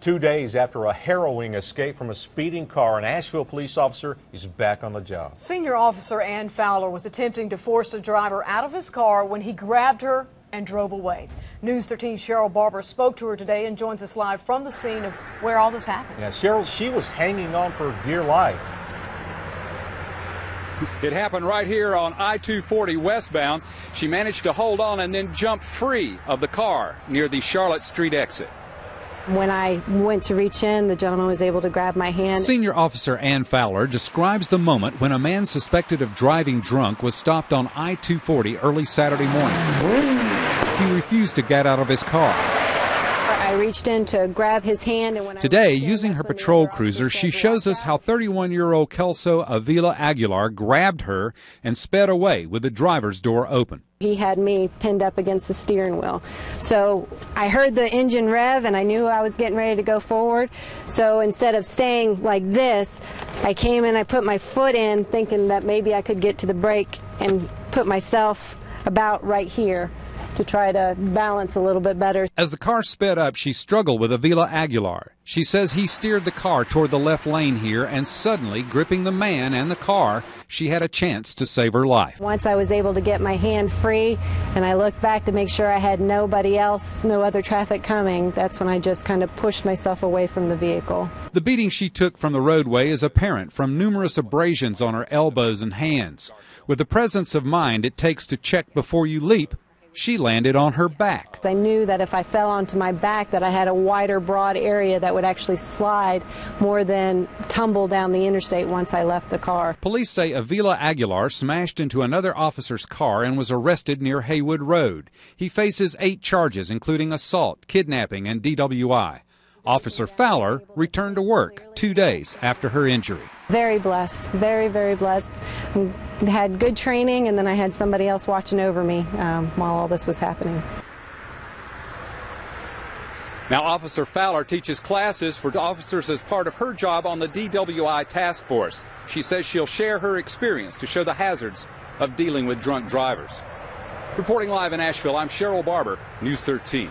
2 days after a harrowing escape from a speeding car, an Asheville police officer is back on the job. Senior Officer Ann Fowler was attempting to force a driver out of his car when he grabbed her and drove away. News 13's Cheryl Barber spoke to her today and joins us live from the scene of where all this happened. Yeah, Cheryl, she was hanging on for dear life. It happened right here on I-240 westbound. She managed to hold on and then jump free of the car near the Charlotte Street exit. When I went to reach in, the gentleman was able to grab my hand. Senior Officer Ann Fowler describes the moment when a man suspected of driving drunk was stopped on I-240 early Saturday morning. He refused to get out of his car. I reached in to grab his hand. And when Today, using her patrol cruiser, she shows us how 31-year-old Celso Avila-Aguilar grabbed her and sped away with the driver's door open. He had me pinned up against the steering wheel. So I heard the engine rev and I knew I was getting ready to go forward. So instead of staying like this, I came and I put my foot in thinking that maybe I could get to the brake and put myself about right here to try to balance a little bit better. As the car sped up, she struggled with Avila-Aguilar. She says he steered the car toward the left lane here, and suddenly, gripping the man and the car, she had a chance to save her life. Once I was able to get my hand free and I looked back to make sure I had nobody else, no other traffic coming, that's when I just kind of pushed myself away from the vehicle. The beating she took from the roadway is apparent from numerous abrasions on her elbows and hands. With the presence of mind it takes to check before you leap, she landed on her back. I knew that if I fell onto my back that I had a wider, broad area that would actually slide more than tumble down the interstate once I left the car. Police say Avila-Aguilar smashed into another officer's car and was arrested near Haywood Road. He faces 8 charges, including assault, kidnapping, and DWI. Officer Fowler returned to work 2 days after her injury. Very blessed, very, very blessed. Had good training, and then I had somebody else watching over me while all this was happening. Now, Officer Fowler teaches classes for officers as part of her job on the DWI task force. She says she'll share her experience to show the hazards of dealing with drunk drivers. Reporting live in Asheville, I'm Cheryl Barber, News 13.